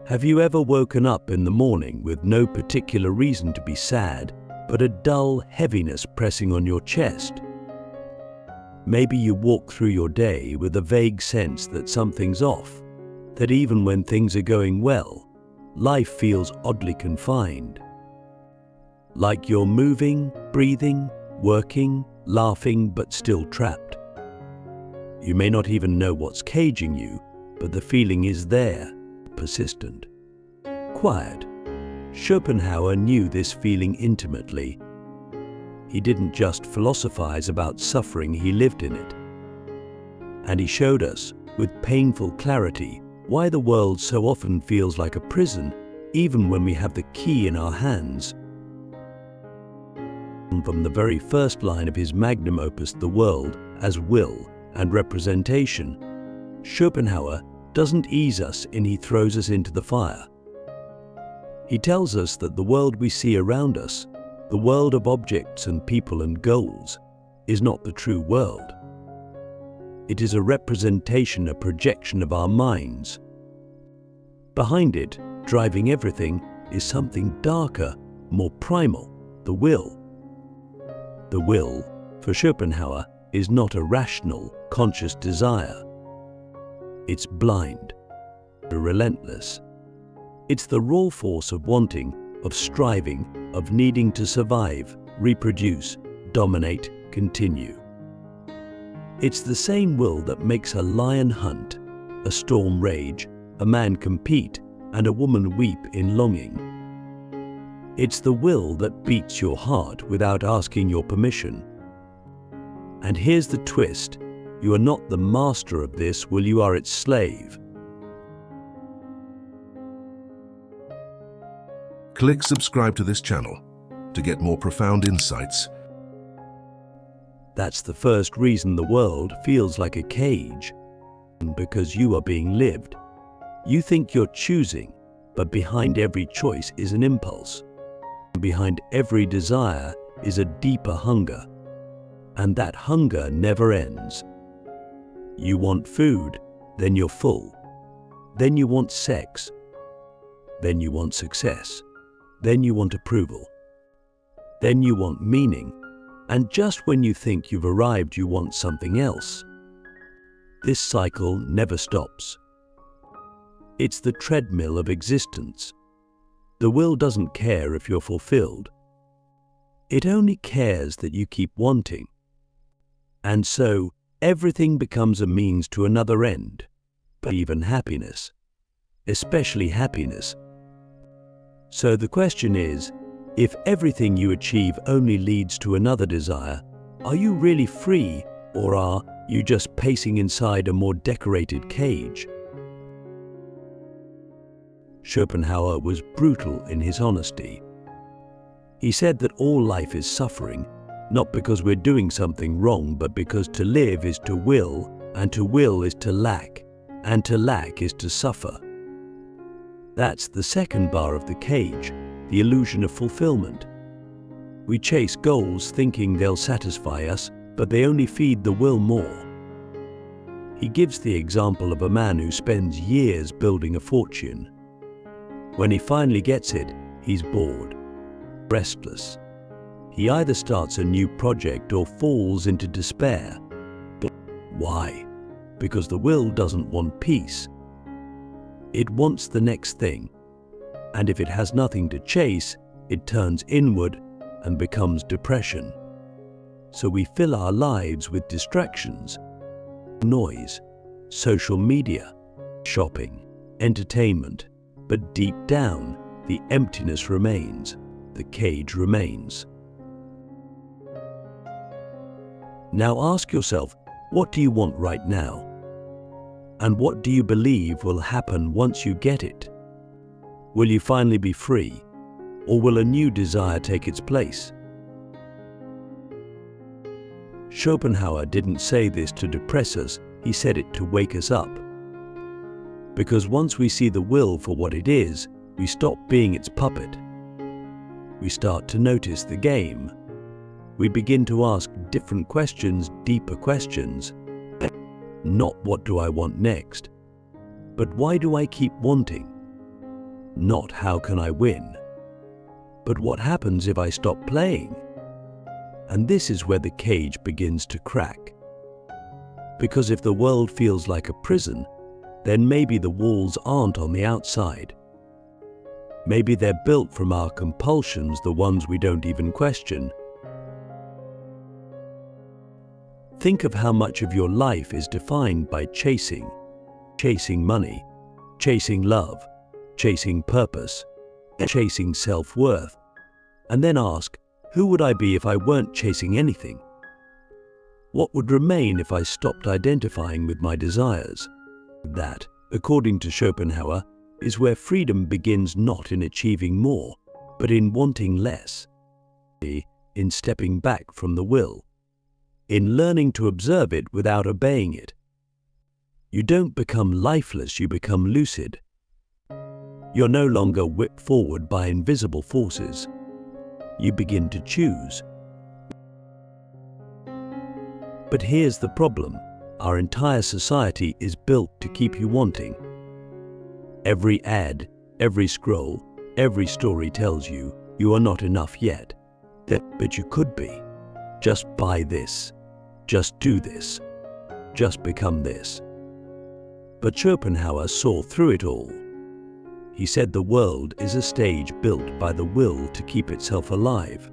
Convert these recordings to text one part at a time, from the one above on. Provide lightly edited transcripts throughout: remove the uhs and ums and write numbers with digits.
Have you ever woken up in the morning with no particular reason to be sad, but a dull heaviness pressing on your chest? Maybe you walk through your day with a vague sense that something's off, that even when things are going well, life feels oddly confined. Like you're moving, breathing, working, laughing, but still trapped. You may not even know what's caging you, but the feeling is there, persistent. Quiet. Schopenhauer knew this feeling intimately. He didn't just philosophize about suffering, he lived in it. And he showed us, with painful clarity, why the world so often feels like a prison, even when we have the key in our hands. From the very first line of his magnum opus, The World as Will and Representation, Schopenhauer doesn't ease us in, he throws us into the fire. He tells us that the world we see around us, the world of objects and people and goals, is not the true world. It is a representation, a projection of our minds. Behind it, driving everything, is something darker, more primal, the will. The will, for Schopenhauer, is not a rational, conscious desire. It's blind, relentless. It's the raw force of wanting, of striving, of needing to survive, reproduce, dominate, continue. It's the same will that makes a lion hunt, a storm rage, a man compete, and a woman weep in longing. It's the will that beats your heart without asking your permission. And here's the twist. You are not the master of this will, you are its slave. Click subscribe to this channel to get more profound insights. That's the first reason the world feels like a cage. Because you are being lived. You think you're choosing, but behind every choice is an impulse. Behind every desire is a deeper hunger. And that hunger never ends. You want food, then you're full. Then you want sex. Then you want success. Then you want approval. Then you want meaning. And just when you think you've arrived, you want something else. This cycle never stops. It's the treadmill of existence. The will doesn't care if you're fulfilled. It only cares that you keep wanting. And so, everything becomes a means to another end, but even happiness, especially happiness. So the question is, if everything you achieve only leads to another desire, are you really free, or are you just pacing inside a more decorated cage? Schopenhauer was brutal in his honesty. He said that all life is suffering, not because we're doing something wrong, but because to live is to will, and to will is to lack, and to lack is to suffer. That's the second bar of the cage, the illusion of fulfillment. We chase goals thinking they'll satisfy us, but they only feed the will more. He gives the example of a man who spends years building a fortune. When he finally gets it, he's bored, restless. He either starts a new project or falls into despair. Why? Because the will doesn't want peace. It wants the next thing. And if it has nothing to chase, it turns inward and becomes depression. So we fill our lives with distractions, noise, social media, shopping, entertainment. But deep down, the emptiness remains, the cage remains. Now ask yourself, what do you want right now? And what do you believe will happen once you get it? Will you finally be free, or will a new desire take its place? Schopenhauer didn't say this to depress us, he said it to wake us up. Because once we see the will for what it is, we stop being its puppet. We start to notice the game. We begin to ask different questions, deeper questions. Not what do I want next, but why do I keep wanting? Not how can I win, but what happens if I stop playing? And this is where the cage begins to crack. Because if the world feels like a prison, then maybe the walls aren't on the outside. Maybe they're built from our compulsions, the ones we don't even question. Think of how much of your life is defined by chasing money, chasing love, chasing purpose, chasing self-worth, and then ask, who would I be if I weren't chasing anything? What would remain if I stopped identifying with my desires? That, according to Schopenhauer, is where freedom begins, not in achieving more, but in wanting less, in stepping back from the will, in learning to observe it without obeying it. You don't become lifeless, you become lucid. You're no longer whipped forward by invisible forces. You begin to choose. But here's the problem. Our entire society is built to keep you wanting. Every ad, every scroll, every story tells you you are not enough yet. But you could be. Just buy this. Just do this. Just become this. But Schopenhauer saw through it all. He said the world is a stage built by the will to keep itself alive.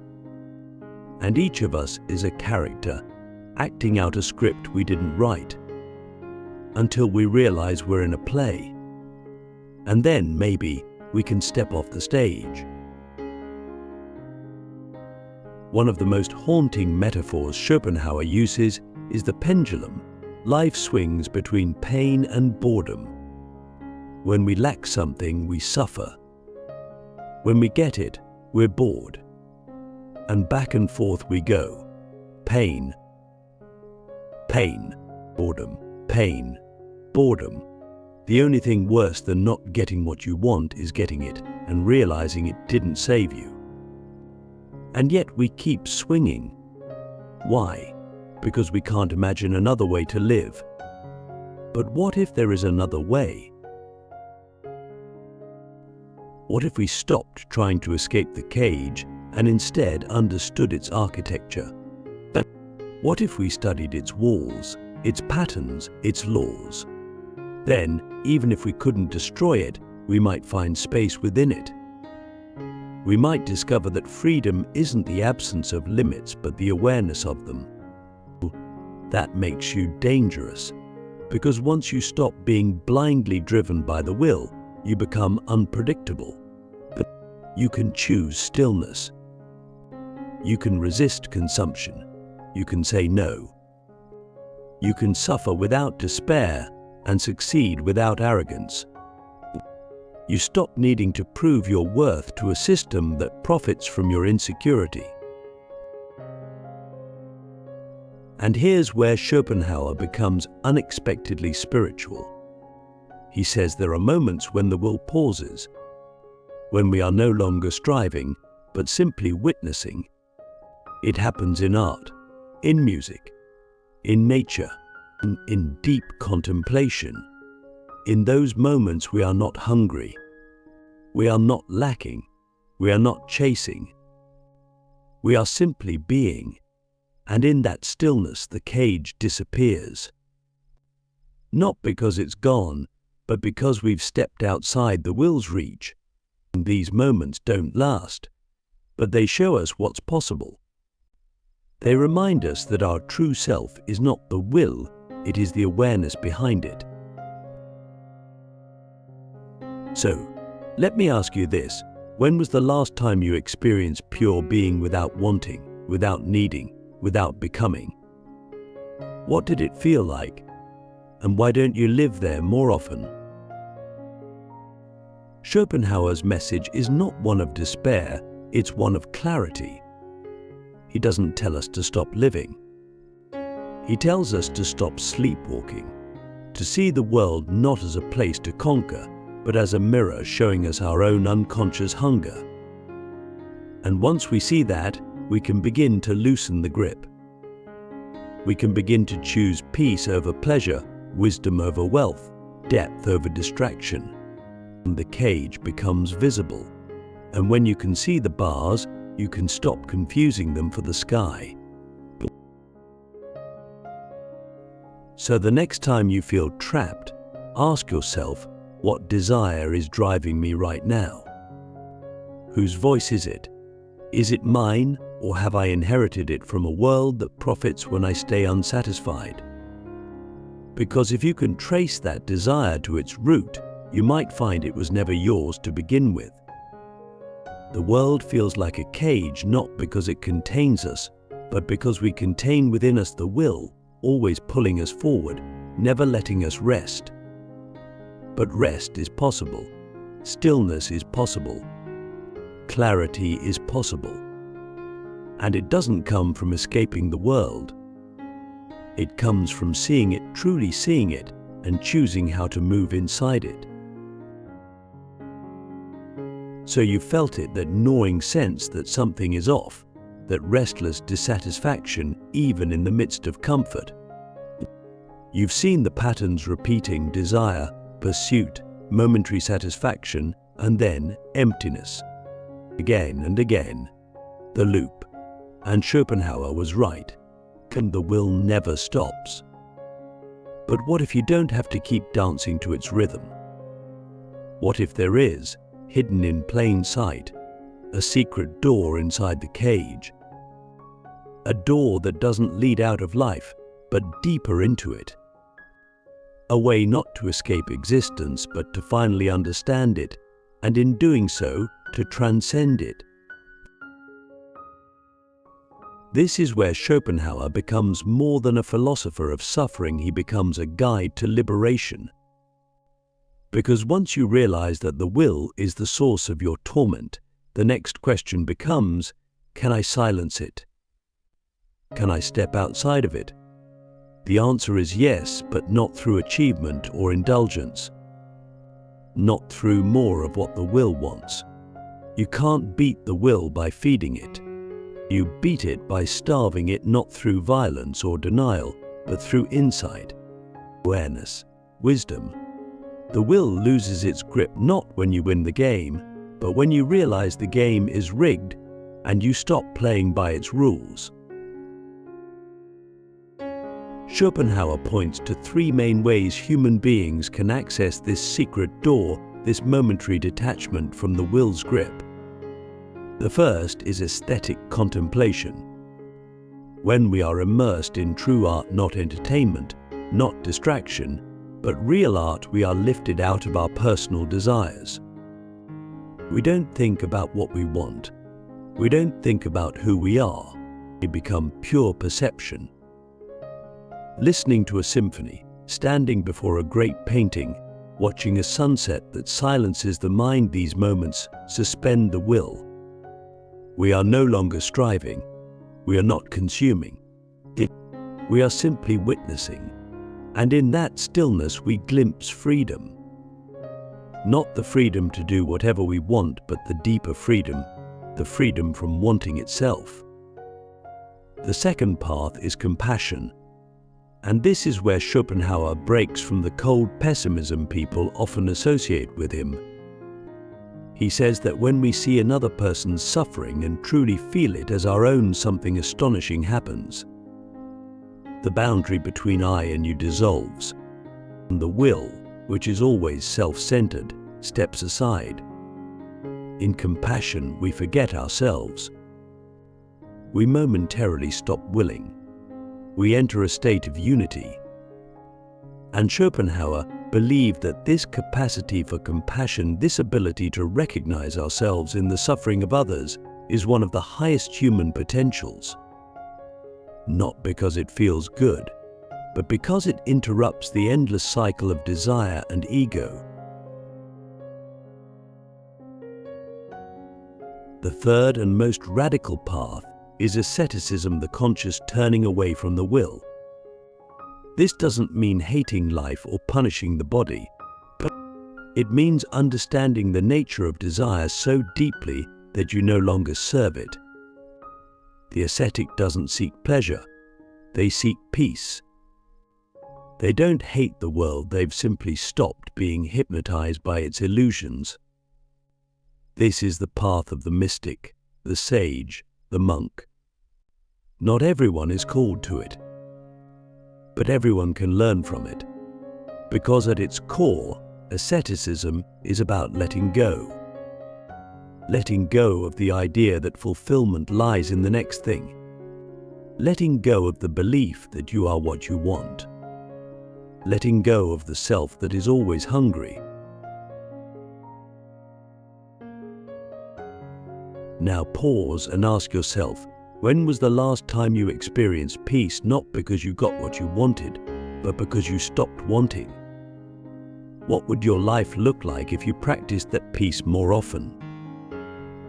And each of us is a character, acting out a script we didn't write, until we realize we're in a play. And then maybe we can step off the stage. One of the most haunting metaphors Schopenhauer uses is the pendulum. Life swings between pain and boredom. When we lack something, we suffer. When we get it, we're bored. And back and forth we go. Pain, pain, boredom, pain, boredom. The only thing worse than not getting what you want is getting it and realizing it didn't save you. And yet we keep swinging. Why? Because we can't imagine another way to live. But what if there is another way? What if we stopped trying to escape the cage and instead understood its architecture? What if we studied its walls, its patterns, its laws? Then, even if we couldn't destroy it, we might find space within it. We might discover that freedom isn't the absence of limits, but the awareness of them. That makes you dangerous, because once you stop being blindly driven by the will, you become unpredictable. But you can choose stillness. You can resist consumption. You can say no. You can suffer without despair and succeed without arrogance. You stop needing to prove your worth to a system that profits from your insecurity. And here's where Schopenhauer becomes unexpectedly spiritual. He says there are moments when the will pauses, when we are no longer striving, but simply witnessing. It happens in art, in music, in nature, in deep contemplation. In those moments we are not hungry, we are not lacking, we are not chasing. We are simply being, and in that stillness the cage disappears. Not because it's gone, but because we've stepped outside the will's reach. These moments don't last, but they show us what's possible. They remind us that our true self is not the will, it is the awareness behind it. So, let me ask you this. When was the last time you experienced pure being without wanting, without needing, without becoming? What did it feel like? And why don't you live there more often? Schopenhauer's message is not one of despair, it's one of clarity. He doesn't tell us to stop living. He tells us to stop sleepwalking, to see the world not as a place to conquer, but as a mirror showing us our own unconscious hunger. And once we see that, we can begin to loosen the grip. We can begin to choose peace over pleasure, wisdom over wealth, depth over distraction. The cage becomes visible, and when you can see the bars, you can stop confusing them for the sky. So the next time you feel trapped, ask yourself, what desire is driving me right now? Whose voice is it? Is it mine, or have I inherited it from a world that profits when I stay unsatisfied? Because if you can trace that desire to its root, you might find it was never yours to begin with. The world feels like a cage not because it contains us, but because we contain within us the will, always pulling us forward, never letting us rest. But rest is possible. Stillness is possible. Clarity is possible. And it doesn't come from escaping the world. It comes from seeing it, truly seeing it, and choosing how to move inside it. So you felt it, that gnawing sense that something is off, that restless dissatisfaction even in the midst of comfort. You've seen the patterns repeating: desire, pursuit, momentary satisfaction, and then emptiness. Again and again, the loop. And Schopenhauer was right. The will never stops. But what if you don't have to keep dancing to its rhythm? What if there is, hidden in plain sight, a secret door inside the cage? A door that doesn't lead out of life, but deeper into it. A way not to escape existence, but to finally understand it, and in doing so, to transcend it. This is where Schopenhauer becomes more than a philosopher of suffering. He becomes a guide to liberation. Because once you realize that the will is the source of your torment, the next question becomes, can I silence it? Can I step outside of it? The answer is yes, but not through achievement or indulgence. Not through more of what the will wants. You can't beat the will by feeding it. You beat it by starving it, not through violence or denial, but through insight, awareness, wisdom. The will loses its grip not when you win the game, but when you realize the game is rigged and you stop playing by its rules. Schopenhauer points to three main ways human beings can access this secret door, this momentary detachment from the will's grip. The first is aesthetic contemplation. When we are immersed in true art, not entertainment, not distraction, but real art, we are lifted out of our personal desires. We don't think about what we want. We don't think about who we are. We become pure perception. Listening to a symphony, standing before a great painting, watching a sunset that silences the mind, these moments suspend the will. We are no longer striving. We are not consuming. We are simply witnessing. And in that stillness we glimpse freedom. Not the freedom to do whatever we want, but the deeper freedom, the freedom from wanting itself. The second path is compassion. And this is where Schopenhauer breaks from the cold pessimism people often associate with him. He says that when we see another person's suffering and truly feel it as our own, something astonishing happens. The boundary between I and you dissolves, and the will, which is always self-centered, steps aside. In compassion, we forget ourselves. We momentarily stop willing. We enter a state of unity. And Schopenhauer believed that this capacity for compassion, this ability to recognize ourselves in the suffering of others, is one of the highest human potentials. Not because it feels good, but because it interrupts the endless cycle of desire and ego. The third and most radical path is asceticism, the conscious turning away from the will. This doesn't mean hating life or punishing the body, but it means understanding the nature of desire so deeply that you no longer serve it. The ascetic doesn't seek pleasure, they seek peace. They don't hate the world, they've simply stopped being hypnotized by its illusions. This is the path of the mystic, the sage, the monk. Not everyone is called to it, but everyone can learn from it, because at its core, asceticism is about letting go. Letting go of the idea that fulfillment lies in the next thing. Letting go of the belief that you are what you want. Letting go of the self that is always hungry. Now pause and ask yourself, when was the last time you experienced peace, not because you got what you wanted, but because you stopped wanting? What would your life look like if you practiced that peace more often?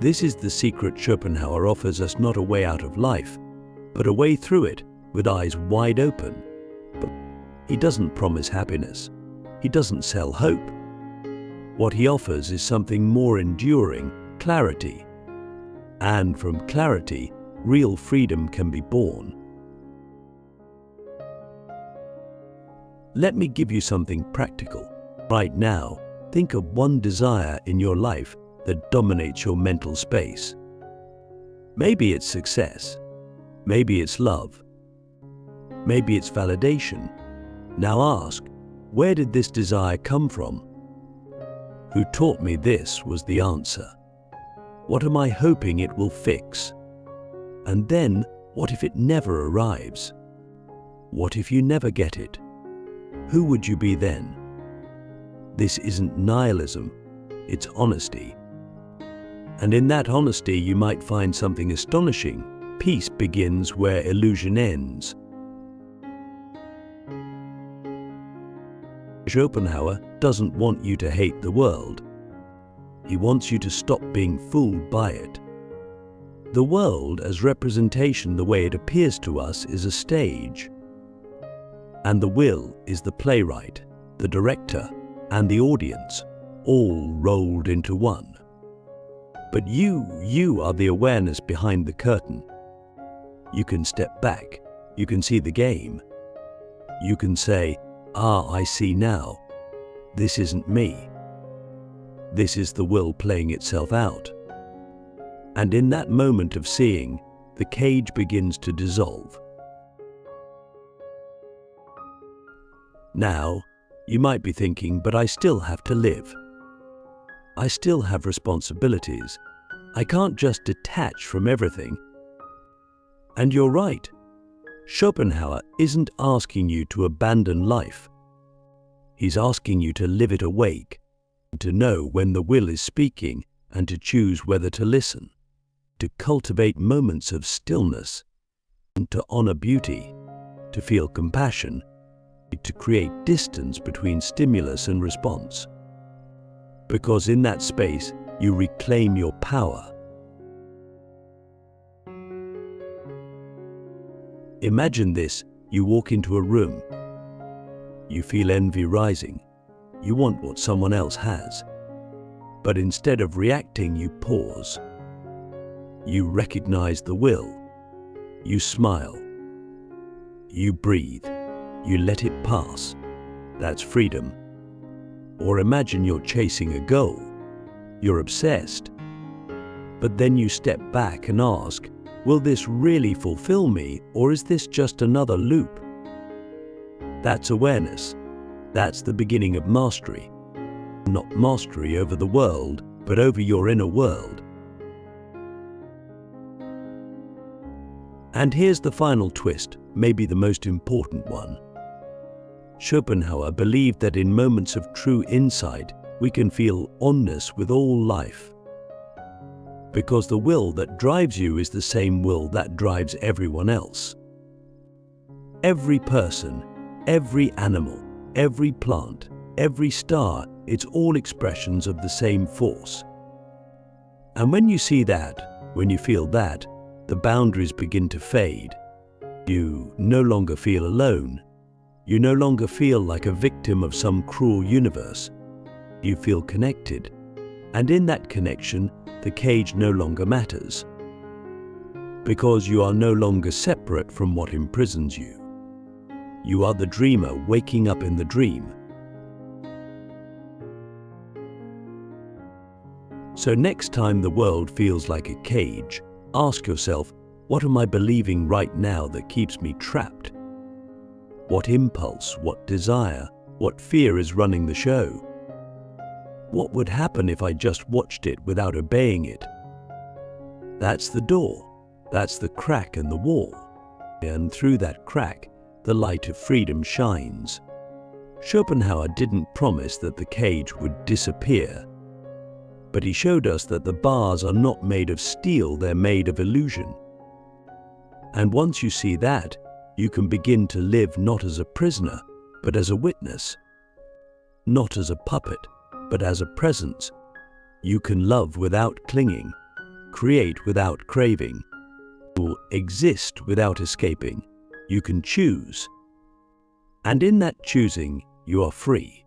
This is the secret Schopenhauer offers us, not a way out of life, but a way through it with eyes wide open. But he doesn't promise happiness. He doesn't sell hope. What he offers is something more enduring, clarity. And from clarity, real freedom can be born. Let me give you something practical. Right now, think of one desire in your life that dominates your mental space. Maybe it's success. Maybe it's love. Maybe it's validation. Now ask, where did this desire come from? Who taught me this was the answer? What am I hoping it will fix? And then, what if it never arrives? What if you never get it? Who would you be then? This isn't nihilism, it's honesty. And in that honesty you might find something astonishing. Peace begins where illusion ends. Schopenhauer doesn't want you to hate the world. He wants you to stop being fooled by it. The world as representation, the way it appears to us, is a stage. And the will is the playwright, the director, and the audience, all rolled into one. But you are the awareness behind the curtain. You can step back, you can see the game. You can say, I see now. This isn't me. This is the will playing itself out. And in that moment of seeing, the cage begins to dissolve. Now, you might be thinking, but I still have to live. I still have responsibilities. I can't just detach from everything. And you're right. Schopenhauer isn't asking you to abandon life. He's asking you to live it awake, to know when the will is speaking and to choose whether to listen, to cultivate moments of stillness, and to honor beauty, to feel compassion, to create distance between stimulus and response. Because in that space, you reclaim your power. Imagine this, you walk into a room. You feel envy rising. You want what someone else has. But instead of reacting, you pause. You recognize the will. You smile. You breathe. You let it pass. That's freedom. Or imagine you're chasing a goal. You're obsessed. But then you step back and ask, will this really fulfill me, or is this just another loop? That's awareness. That's the beginning of mastery. Not mastery over the world, but over your inner world. And here's the final twist, maybe the most important one. Schopenhauer believed that in moments of true insight, we can feel oneness with all life. Because the will that drives you is the same will that drives everyone else. Every person, every animal, every plant, every star, it's all expressions of the same force. And when you see that, when you feel that, the boundaries begin to fade. You no longer feel alone. You no longer feel like a victim of some cruel universe. You feel connected. And in that connection, the cage no longer matters. Because you are no longer separate from what imprisons you. You are the dreamer waking up in the dream. So next time the world feels like a cage, ask yourself, what am I believing right now that keeps me trapped? What impulse, what desire, what fear is running the show? What would happen if I just watched it without obeying it? That's the door. That's the crack in the wall. And through that crack, the light of freedom shines. Schopenhauer didn't promise that the cage would disappear, but he showed us that the bars are not made of steel, they're made of illusion. And once you see that, you can begin to live not as a prisoner, but as a witness. Not as a puppet, but as a presence. You can love without clinging, create without craving, exist without escaping. You can choose. And in that choosing, you are free.